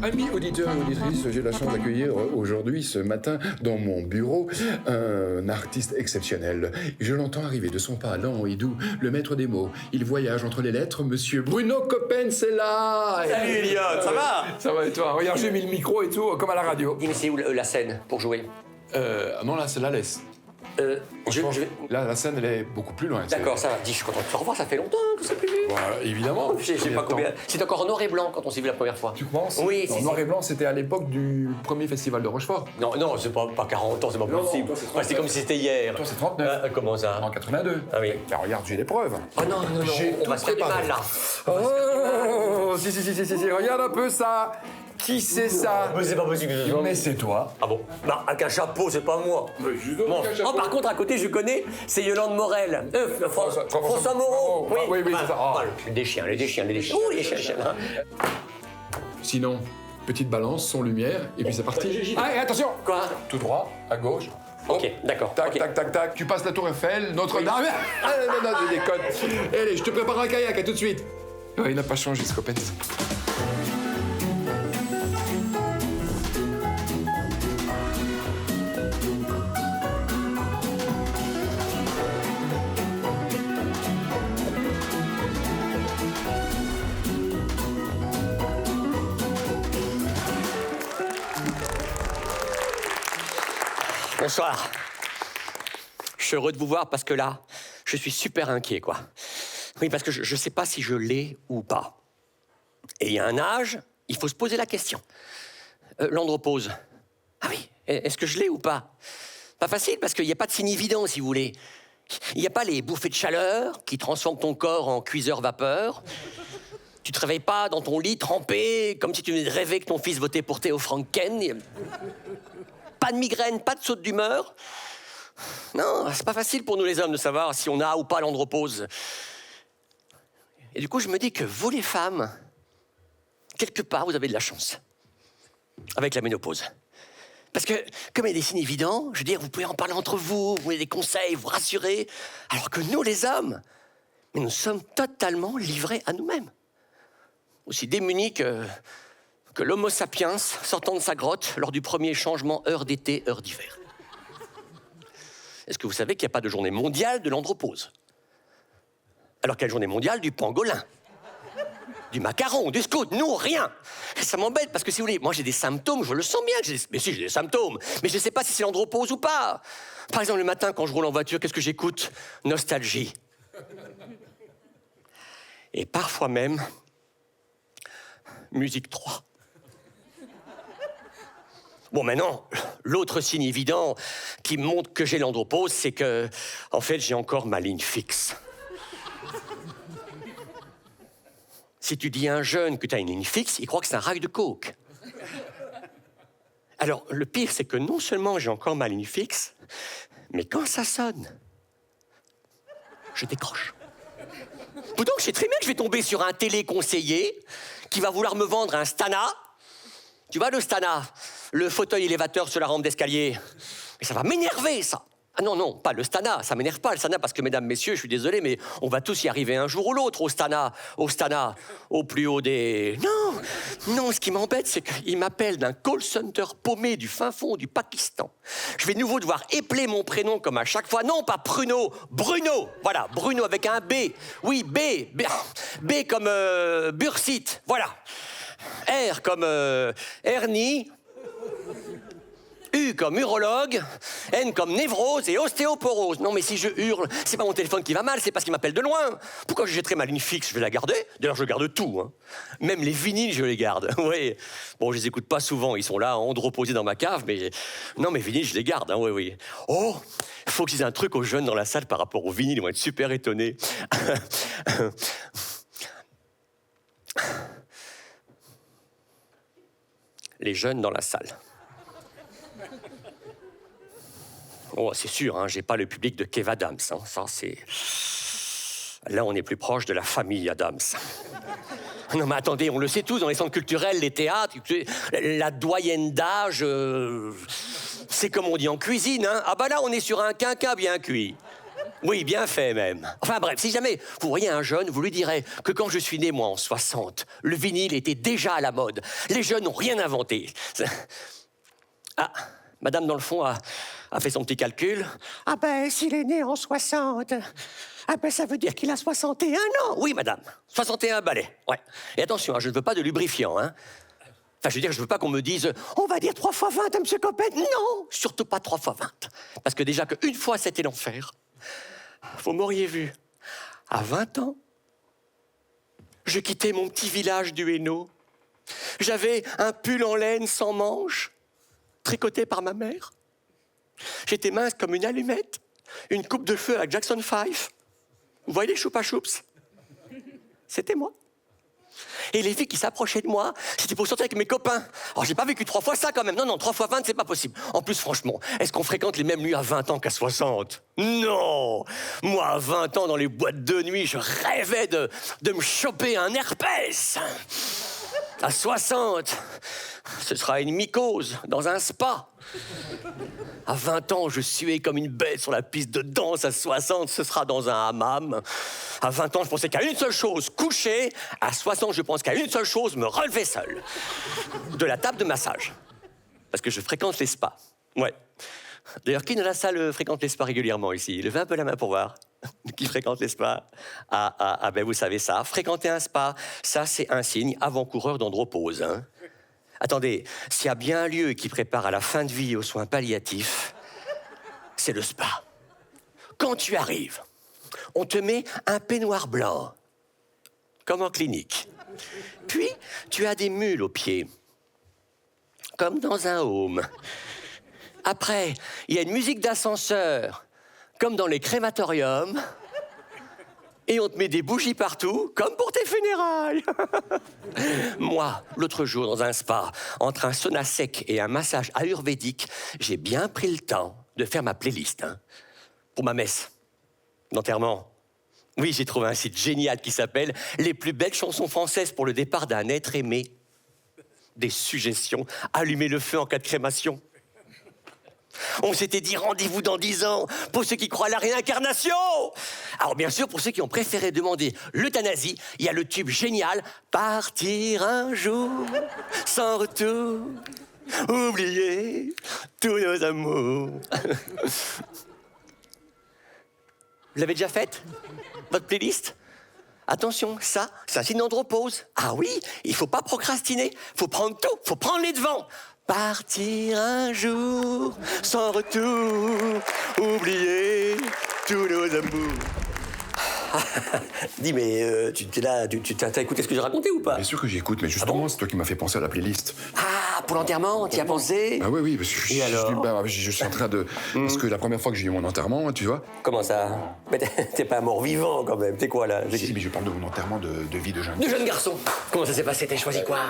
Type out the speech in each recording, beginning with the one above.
Amis auditeurs et auditrices, j'ai la chance d'accueillir aujourd'hui, ce matin, dans mon bureau, un artiste exceptionnel. Je l'entends arriver de son pas lent et doux, le maître des mots. Il voyage entre les lettres, monsieur Bruno Coppens est là. Salut Elliot, ça va? Ça va et toi? Regarde, j'ai mis le micro et tout, comme à la radio. Dis, mais c'est où la scène pour jouer? Non, là, c'est la laisse. Je vais... Là, la scène, elle est beaucoup plus loin. D'accord, ça va. Dis, je suis content de te revoir, ça fait longtemps que ça plus vu. Voilà, évidemment. Je sais pas combien. C'est encore en noir et blanc quand on s'est vu la première fois. Tu penses? Oui, non, c'est noir et blanc, c'était à l'époque du premier festival de Rochefort. Non, non, c'est pas 40 ans, c'est pas possible. C'est comme si c'était hier. Toi, c'est 39. Comment ça? En 82. Ah oui. Bah, regarde, j'ai des preuves. Oh non, non, non, on va se faire du mal là. Oh, si, regarde un peu ça. Qui c'est ça? Mais c'est pas possible. Mais c'est toi. Ah bon? Bah, avec un chapeau, c'est pas moi. Mais judo, Bon. avec un chapeau. Oh, par contre, à côté, je connais, c'est Yolande Morel. François Moreau. Oui, c'est ça. Oh. Les chiens. Oh, les chiens. Hein. Sinon, petite balance, son lumière, et puis c'est parti. Ah, et attention! Quoi? Tout droit, à gauche. Ok, d'accord. Tac, ok. tac. Tu passes la Tour Eiffel, Notre-Dame. Ah, non, je déconne. Allez, je te prépare un kayak, à tout de suite. Ouais, il n'a pas changé, ce copain. Bonsoir. Je suis heureux de vous voir parce que là, je suis super inquiet, quoi. Oui, parce que je sais pas si je l'ai ou pas. Et il y a un âge, il faut se poser la question. L'andropause. Ah oui, est-ce que je l'ai ou pas? Pas facile, parce qu'il n'y a pas de signe évident, si vous voulez. Il n'y a pas les bouffées de chaleur qui transforment ton corps en cuiseur vapeur. Tu te réveilles pas dans ton lit trempé, comme si tu venais de rêver que ton fils votait pour Théo Franken. Pas de migraine, pas de saute d'humeur. Non, c'est pas facile pour nous les hommes de savoir si on a ou pas l'andropause. Et du coup, je me dis que vous les femmes, quelque part, vous avez de la chance. Avec la ménopause. Parce que, comme il y a des signes évidents, je veux dire, vous pouvez en parler entre vous, vous avez des conseils, vous rassurer. Alors que nous, les hommes, mais nous sommes totalement livrés à nous-mêmes. Aussi démunis que l'homo sapiens sortant de sa grotte lors du premier changement heure d'été, heure d'hiver. Est-ce que vous savez qu'il n'y a pas de journée mondiale de l'andropause? Alors qu'il y a une journée mondiale du pangolin, du macaron, du scout, nous, rien. Et ça m'embête parce que si vous voulez, moi j'ai des symptômes, je le sens bien que mais si j'ai des symptômes, mais je ne sais pas si c'est l'andropause ou pas. Par exemple, le matin quand je roule en voiture, qu'est-ce que j'écoute? Nostalgie. Et parfois même, musique 3. Bon, maintenant, l'autre signe évident qui montre que j'ai l'andropause, c'est que, en fait, j'ai encore ma ligne fixe. Si tu dis à un jeune que tu as une ligne fixe, il croit que c'est un rail de coke. Alors, le pire, c'est que non seulement j'ai encore ma ligne fixe, mais quand ça sonne, je décroche. Pourtant, je sais très bien que je vais tomber sur un téléconseiller qui va vouloir me vendre un Stana. Tu vois, le Stana, le fauteuil élévateur sur la rampe d'escalier. Mais ça va m'énerver, ça. Ah non, pas le Stana, ça m'énerve pas le Stana, parce que, mesdames, messieurs, je suis désolé, mais on va tous y arriver un jour ou l'autre au Stana, au plus haut des... Non, ce qui m'embête, c'est qu'il m'appelle d'un call center paumé du fin fond du Pakistan. Je vais de nouveau devoir épeler mon prénom comme à chaque fois. Non, pas Pruno, Bruno. Voilà, Bruno avec un B. Oui, B comme bursite, voilà. R comme hernie. U comme urologue, N comme névrose et ostéoporose. Non mais si je hurle, c'est pas mon téléphone qui va mal, c'est parce qu'il m'appelle de loin. Pourquoi je jetterai ma ligne fixe? Je vais la garder. D'ailleurs, je garde tout. Hein. Même les vinyles, je les garde. Oui. Bon, je les écoute pas souvent, ils sont là, androposés dans ma cave, mais... Non, mes vinyles, je les garde, hein, oui. Oh, faut que je dise un truc aux jeunes dans la salle par rapport aux vinyles, ils vont être super étonnés. Les jeunes dans la salle. Oh, c'est sûr, hein, j'ai pas le public de Kev Adams. Hein. Ça, c'est... Là, on est plus proche de la famille Adams. Non, mais attendez, on le sait tous, dans les centres culturels, les théâtres, la doyenne d'âge, c'est comme on dit en cuisine, hein. Ah bah là, on est sur un quinquin bien cuit. Oui, bien fait même. Enfin bref, si jamais vous voyez un jeune, vous lui direz que quand je suis né, moi, en 60, le vinyle était déjà à la mode. Les jeunes n'ont rien inventé. Ah, madame, dans le fond, a fait son petit calcul. Ah ben, s'il est né en 60, ah ben, ça veut dire qu'il a 61 ans. Oui, madame, 61 balais, ouais. Et attention, hein, je ne veux pas de lubrifiant, hein. Enfin, je veux dire, je veux pas qu'on me dise « On va dire 3 fois 20, monsieur Copette !» Non, surtout pas 3 fois 20. Parce que déjà qu'une fois, c'était l'enfer. Vous m'auriez vu, à 20 ans, je quittais mon petit village du Hainaut. J'avais un pull en laine sans manches, tricoté par ma mère. J'étais mince comme une allumette, une coupe de cheveux à Jackson 5. Vous voyez les choupa choups? C'était moi. Et les filles qui s'approchaient de moi, c'était pour sortir avec mes copains. Alors, j'ai pas vécu 3 fois ça quand même. Non, 3 fois 20, c'est pas possible. En plus, franchement, est-ce qu'on fréquente les mêmes nuits à 20 ans qu'à 60? Non! Moi, à 20 ans, dans les boîtes de nuit, je rêvais de me choper un herpès. À 60, ce sera une mycose dans un spa. À 20 ans, je suais comme une bête sur la piste de danse. À 60, ce sera dans un hammam. À 20 ans, je pensais qu'à une seule chose, coucher. À 60, je pense qu'à une seule chose, me relever seul. De la table de massage. Parce que je fréquente les spas. Ouais. D'ailleurs, qui dans la salle fréquente les spas régulièrement ici? Levez un peu la main pour voir. Qui fréquente les spas? Ah, ben vous savez ça. Fréquenter un spa, ça, c'est un signe avant-coureur d'andropause, hein. Attendez, s'il y a bien un lieu qui prépare à la fin de vie aux soins palliatifs, c'est le spa. Quand tu arrives, on te met un peignoir blanc, comme en clinique. Puis, tu as des mules aux pieds, comme dans un home. Après, il y a une musique d'ascenseur, comme dans les crématoriums. Et on te met des bougies partout, comme pour tes funérailles. Moi, l'autre jour, dans un spa, entre un sauna sec et un massage ayurvédique, j'ai bien pris le temps de faire ma playlist, hein, pour ma messe d'enterrement. Oui, j'ai trouvé un site génial qui s'appelle « Les plus belles chansons françaises pour le départ d'un être aimé ». Des suggestions, allumer le feu en cas de crémation. On s'était dit rendez-vous dans 10 ans pour ceux qui croient à la réincarnation. Alors bien sûr, pour ceux qui ont préféré demander l'euthanasie, il y a le tube génial « Partir un jour sans retour, oublier tous nos amours ». Vous l'avez déjà faite, votre playlist? Attention, ça, c'est un signe d'andropause. Ah oui, il faut pas procrastiner, faut prendre tout, faut prendre les devants. Partir un jour sans retour, oublier tous nos amours. Dis, mais tu t'as écouté ce que j'ai raconté ou pas? Bien sûr que j'écoute, mais justement, c'est toi qui m'as fait penser à la playlist. Ah, pour l'enterrement, t'y as pensé? Ah oui, parce que je suis en train de... Parce que la première fois que j'ai eu mon enterrement, tu vois... Comment ça? Mais t'es pas mort-vivant, quand même. T'es quoi, là? Si, mais je parle de mon enterrement de vie de jeune. De jeune garçon. Comment ça s'est passé? T'as choisi quoi?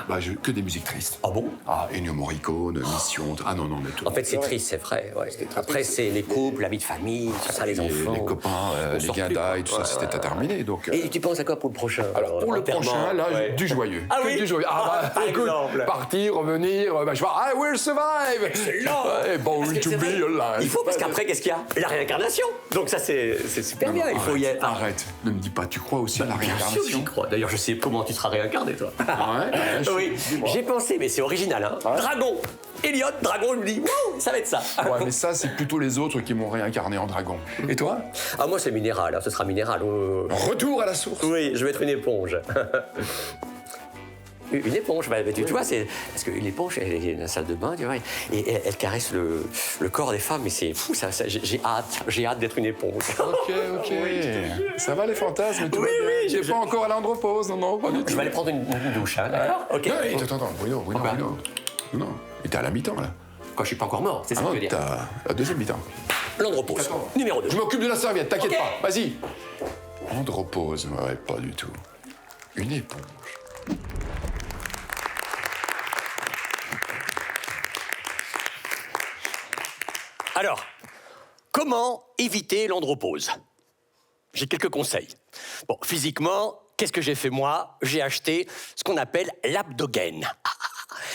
Que des musiques tristes. Ah bon? Ah, Ennio Morricone, Mission... Ah non, mais tout. En fait, c'est triste, c'est vrai. Ouais. Après, c'est les couples, la vie de famille, tout ça, les enfants. Les copains, les guindailles, tout ça, c'était terminé, donc... Et tu penses à quoi pour le prochain? Alors, pour le prochain, là, du joyeux. Ah oui? Du joyeux. Par écoute, exemple. partir, revenir, je vois, I will survive! Excellent! Born to be alive. Il faut, parce qu'après, qu'est-ce qu'il y a? La réincarnation. Donc ça, c'est super bien. Il faut y aller. Arrête, ne me dis pas, tu crois aussi à la Bien sûr que réincarnation? j'y crois. D'ailleurs, je sais comment tu seras réincarné, toi. Oui, dis-moi. j'ai pensé, mais c'est original, hein. Ouais. Dragon. Elliot, dragon, je me dis, wouh, ça va être ça. Ouais, mais ça, c'est plutôt les autres qui m'ont réincarné en dragon. Et toi? Ah, moi, c'est minéral, hein, ce sera minéral. Retour à la source. Oui, je vais être une éponge. Une éponge, bah, tu vois, c'est... Parce qu'une éponge, elle est dans la salle de bain, tu vois, et elle caresse le corps des femmes, et c'est fou, ça, j'ai hâte d'être une éponge. Ok. Ça va les fantasmes et tout? Oui, J'ai pas encore à l'andropause, non, pas du tout. Je vais aller prendre une douche, hein, d'accord? Ok. Non, attends, Bruno. Non, il était à la mi-temps, là. Quoi, je suis pas encore mort, c'est ça que Ah tu non, veux dire? t'as la deuxième mi-temps. L'andropause, D'accord. numéro 2. Je m'occupe de la serviette, t'inquiète Ok. pas, vas-y. Andropause, ouais, pas du tout. Une éponge. Alors, comment éviter l'andropause? J'ai quelques conseils. Bon, physiquement, qu'est-ce que j'ai fait moi? J'ai acheté ce qu'on appelle l'abdogaine.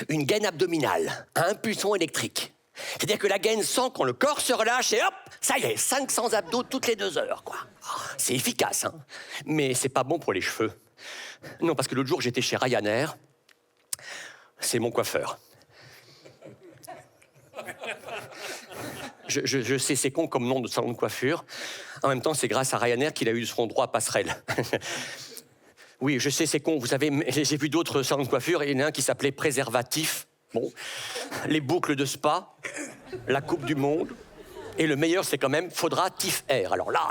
Une gaine abdominale à impulsion électrique. C'est-à-dire que la gaine sent quand le corps se relâche et hop, ça y est, 500 abdos toutes les 2 heures, quoi. C'est efficace, hein. Mais c'est pas bon pour les cheveux. Non, parce que l'autre jour, j'étais chez Ryanair. C'est mon coiffeur. Je sais, c'est con comme nom de salon de coiffure. En même temps, c'est grâce à Ryanair qu'il a eu son droit à passerelle. Oui, je sais, c'est con. Vous savez, j'ai vu d'autres salons de coiffure. Il y en a un qui s'appelait Préservatif. Bon, les boucles de spa, la Coupe du Monde. Et le meilleur, c'est quand même Faudra Tif Air. Alors là.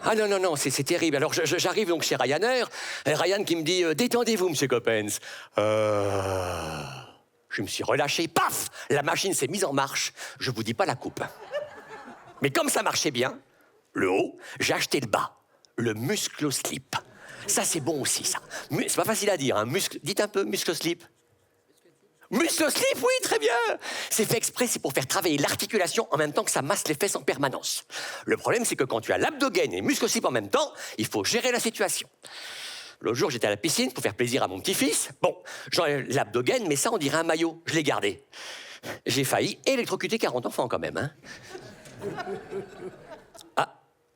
Ah non, c'est terrible. Alors j'arrive donc chez Ryanair. Et Ryan qui me dit détendez-vous, monsieur Coppens. Je me suis relâché. Paf, la machine s'est mise en marche. Je vous dis pas la coupe. Mais comme ça marchait bien, le haut, j'ai acheté le bas. Le musclo-slip. Ça, c'est bon aussi, ça. C'est pas facile à dire, hein. Dites un peu musclo-slip. Muscle-slip, oui, très bien. C'est fait exprès, c'est pour faire travailler l'articulation en même temps que ça masse les fesses en permanence. Le problème, c'est que quand tu as l'abdomen et muscle-slip en même temps, il faut gérer la situation. L'autre jour, j'étais à la piscine pour faire plaisir à mon petit-fils. Bon, j'enlève l'abdomen, mais ça, on dirait un maillot. Je l'ai gardé. J'ai failli électrocuter 40 enfants quand même, hein.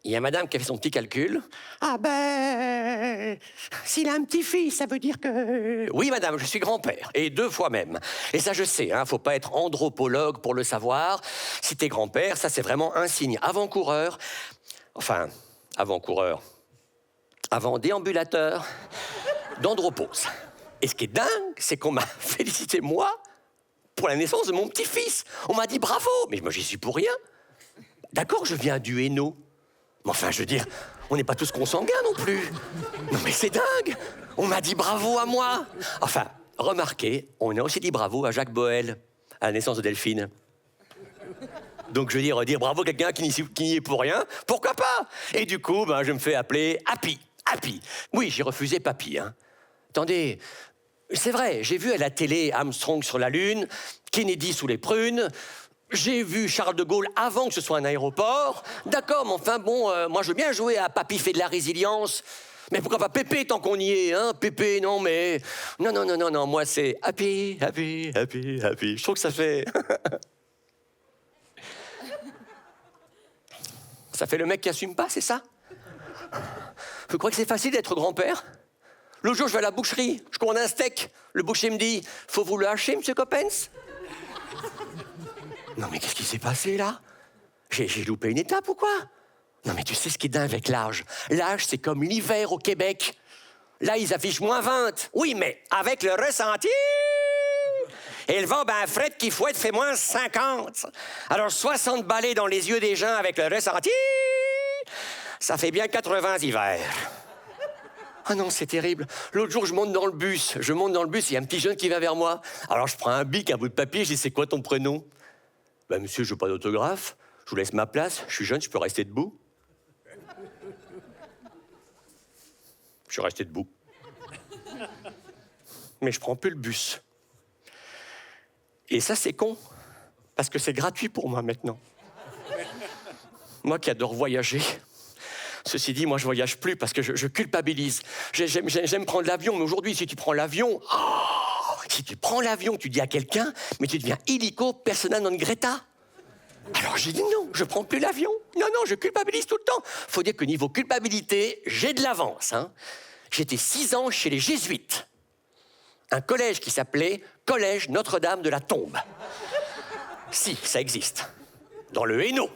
Il y a madame qui a fait son petit calcul. Ah ben, s'il a un petit-fils, ça veut dire que... Oui, madame, je suis grand-père, et 2 fois même. Et ça, je sais, hein, faut pas être anthropologue pour le savoir. Si t'es grand-père, ça, c'est vraiment un signe avant-coureur. Enfin, avant-coureur. Avant-déambulateur d'andropause. Et ce qui est dingue, c'est qu'on m'a félicité, moi, pour la naissance de mon petit-fils. On m'a dit bravo, mais moi, j'y suis pour rien. D'accord, je viens du Hainaut. Mais enfin, je veux dire, on n'est pas tous consanguins non plus. Non mais c'est dingue. On m'a dit bravo à moi. Enfin, remarquez, on a aussi dit bravo à Jacques Boel, à la naissance de Delphine. Donc je veux dire bravo à quelqu'un qui n'y est pour rien, pourquoi pas? Et du coup, je me fais appeler Happy. Happy. Oui, j'ai refusé Papy, hein. Attendez, c'est vrai, j'ai vu à la télé Armstrong sur la Lune, Kennedy sous les prunes... J'ai vu Charles de Gaulle avant que ce soit un aéroport. D'accord, mais enfin bon, moi je veux bien jouer à Papy fait de la résilience. Mais pourquoi pas Pépé tant qu'on y est, hein? Pépé, non mais... Non, moi c'est Happy. Je trouve que ça fait... Ça fait le mec qui assume pas, c'est ça? Vous croyez que c'est facile d'être grand-père? L'autre jour, je vais à la boucherie, je commande un steak. Le boucher me dit, faut vous le hacher, monsieur Coppens? Non, mais qu'est-ce qui s'est passé, là? J'ai loupé une étape ou quoi? Non, mais tu sais ce qui est dingue avec l'âge? L'âge, c'est comme l'hiver au Québec. Là, ils affichent -20. Oui, mais avec le ressenti... Et le vent, Fred qui fouette fait -50. Alors, 60 balais dans les yeux des gens avec le ressenti... Ça fait bien 80 hivers. Ah non, c'est terrible. L'autre jour, je monte dans le bus, il y a un petit jeune qui vient vers moi. Alors, je prends un bic, un bout de papier, je dis, c'est quoi ton prénom? Monsieur, je veux pas d'autographe, je vous laisse ma place, je suis jeune, je peux rester debout. Je suis resté debout. Mais je prends plus le bus. Et ça, c'est con, parce que c'est gratuit pour moi maintenant. Moi qui adore voyager. Ceci dit, moi, je voyage plus parce que je culpabilise. J'aime prendre l'avion, mais aujourd'hui, si tu prends l'avion... Si tu prends l'avion, tu dis à quelqu'un, mais tu deviens illico persona non grata. Alors j'ai dit non, je prends plus l'avion. Non, je culpabilise tout le temps. Faut dire que niveau culpabilité, j'ai de l'avance, hein. J'étais 6 ans chez les Jésuites. Un collège qui s'appelait Collège Notre-Dame de la Tombe. Si, ça existe. Dans le Hainaut.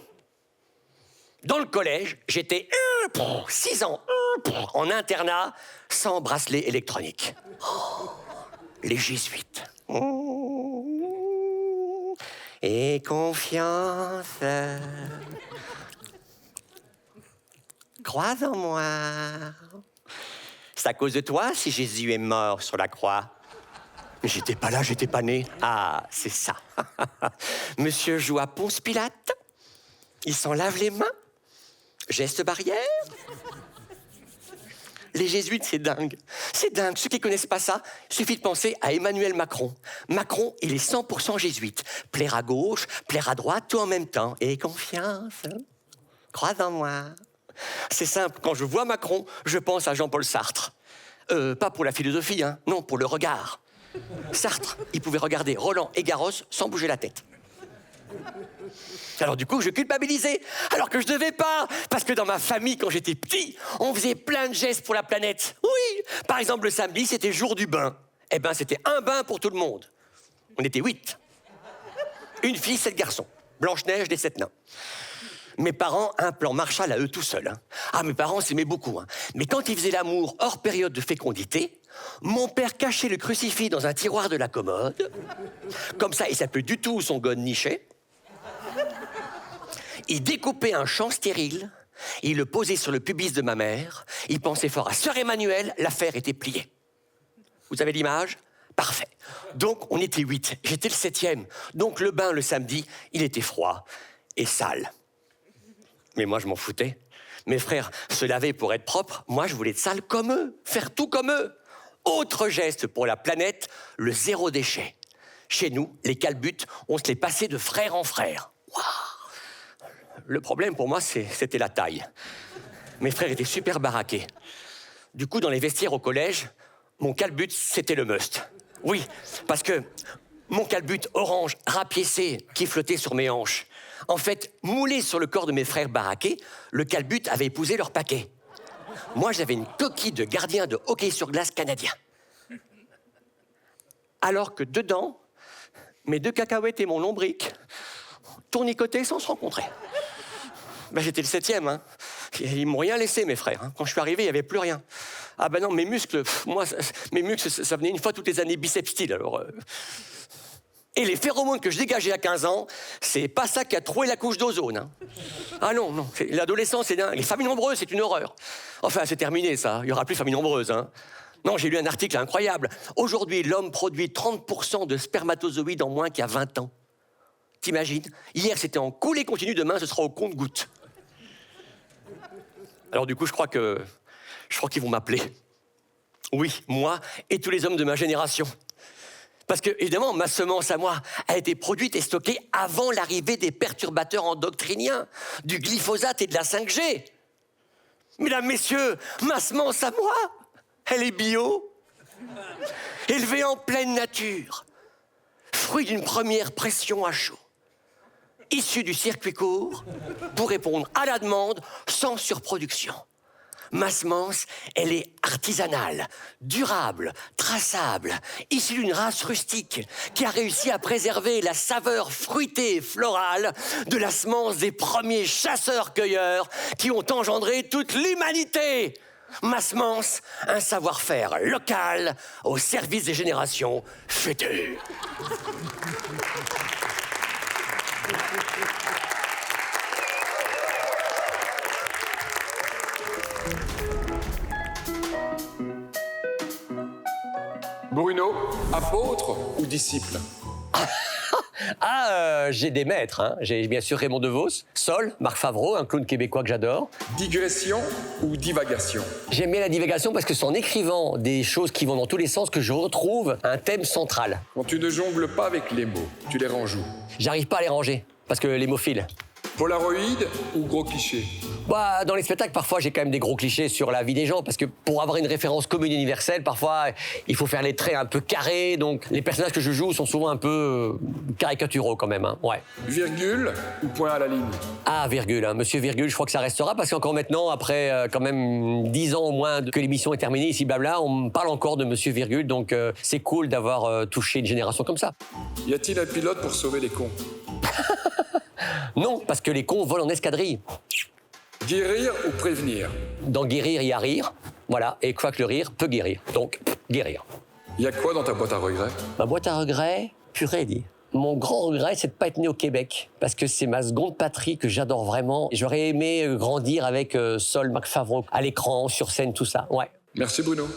Dans le collège, j'étais 6 ans en internat sans bracelet électronique. Les jésuites. Et confiance. Crois en moi. C'est à cause de toi si Jésus est mort sur la croix. Mais j'étais pas là, j'étais pas né. Ah, c'est ça. Monsieur joue à Ponce Pilate. Il s'en lave les mains. Geste barrière. Les jésuites, c'est dingue. C'est dingue. Ceux qui connaissent pas ça, il suffit de penser à Emmanuel Macron. Macron, il est 100% jésuite. Plaire à gauche, plaire à droite, tout en même temps. Et confiance. Crois en moi. C'est simple. Quand je vois Macron, je pense à Jean-Paul Sartre. Pas pour la philosophie, hein. Non, pour le regard. Sartre, il pouvait regarder Roland et Garros sans bouger la tête. Alors du coup, je culpabilisais, alors que je devais pas. Parce que dans ma famille, quand j'étais petit, on faisait plein de gestes pour la planète. Oui, par exemple, le samedi, c'était jour du bain. Eh ben, c'était un bain pour tout le monde. On était 8. Une fille, 7 garçons. Blanche-Neige, les 7 nains. Mes parents, un plan Marshall à eux tout seuls. Hein. Ah, mes parents s'aimaient beaucoup. Hein. Mais quand ils faisaient l'amour hors période de fécondité, mon père cachait le crucifix dans un tiroir de la commode. Comme ça, il savait plus du tout où son gon nichait. Il découpait un champ stérile, il le posait sur le pubis de ma mère, il pensait fort à Sœur Emmanuel, l'affaire était pliée. Vous avez l'image ? Parfait. Donc, on était 8, j'étais le 7e. Donc, le bain, le samedi, il était froid et sale. Mais moi, je m'en foutais. Mes frères se lavaient pour être propres, moi, je voulais être sale comme eux, faire tout comme eux. Autre geste pour la planète, le zéro déchet. Chez nous, les calbutes, on se les passait de frère en frère. Waouh ! Le problème pour moi, c'était la taille. Mes frères étaient super baraqués. Du coup, dans les vestiaires au collège, mon calbut, c'était le must. Oui, parce que mon calbut orange rapiécé qui flottait sur mes hanches, en fait, moulé sur le corps de mes frères baraqués, le calbut avait épousé leur paquet. Moi, j'avais une coquille de gardien de hockey sur glace canadien. Alors que dedans, mes 2 cacahuètes et mon lombric tournicotaient sans se rencontrer. Ben, j'étais le 7e, hein. Ils m'ont rien laissé, mes frères. Hein. Quand je suis arrivé, il n'y avait plus rien. Ah ben non, mes muscles, mes muscles, ça venait une fois toutes les années biceps style, alors... Et les phéromones que je dégageais à 15 ans, c'est pas ça qui a troué la couche d'ozone. Hein. Ah non, non, l'adolescence, c'est dingue. Les familles nombreuses, c'est une horreur. Enfin, c'est terminé, ça. Il n'y aura plus de familles nombreuses, hein. Non, j'ai lu un article incroyable. Aujourd'hui, l'homme produit 30% de spermatozoïdes en moins qu'il y a 20 ans. T'imagines ? Hier, c'était en coulée continue, demain, ce sera au compte-gouttes. Alors du coup, je crois qu'ils vont m'appeler. Oui, moi et tous les hommes de ma génération. Parce que, évidemment, ma semence à moi a été produite et stockée avant l'arrivée des perturbateurs endocriniens, du glyphosate et de la 5G. Mesdames, messieurs, ma semence à moi, elle est bio, élevée en pleine nature, fruit d'une première pression à chaud, issue du circuit court pour répondre à la demande sans surproduction. Ma semence, elle est artisanale, durable, traçable, issue d'une race rustique qui a réussi à préserver la saveur fruitée et florale de la semence des premiers chasseurs-cueilleurs qui ont engendré toute l'humanité. Ma semence, un savoir-faire local au service des générations futures. Bruno, apôtre ou disciple? J'ai des maîtres. Hein. J'ai bien sûr Raymond DeVos, Sol, Marc Favreau, un clown québécois que j'adore. Digression ou divagation? J'aime bien la divagation parce que c'est en écrivant des choses qui vont dans tous les sens que je retrouve un thème central. Quand tu ne jongles pas avec les mots, tu les ranges où? J'arrive pas à les ranger parce que les mots filent. Polaroid ou gros cliché? Bah, dans les spectacles, parfois, j'ai quand même des gros clichés sur la vie des gens, parce que pour avoir une référence commune universelle, parfois, il faut faire les traits un peu carrés, donc les personnages que je joue sont souvent un peu caricaturaux quand même, hein. Ouais. Virgule ou point à la ligne? Ah, virgule, hein. Monsieur Virgule, je crois que ça restera, parce qu'encore maintenant, après quand même 10 ans au moins que l'émission est terminée, ici blabla, on me parle encore de Monsieur Virgule, donc c'est cool d'avoir touché une génération comme ça. Y a-t-il un pilote pour sauver les cons? Non, parce que les cons volent en escadrille. Guérir ou prévenir? Dans guérir, il y a rire. Voilà, et quoi que le rire peut guérir. Donc, guérir. Y a quoi dans ta boîte à regrets? Ma boîte à regrets, purée, dit. Mon grand regret, c'est de ne pas être né au Québec, parce que c'est ma seconde patrie que j'adore vraiment. J'aurais aimé grandir avec Sol, Marc Favreau, à l'écran, sur scène, tout ça. Ouais. Merci Bruno.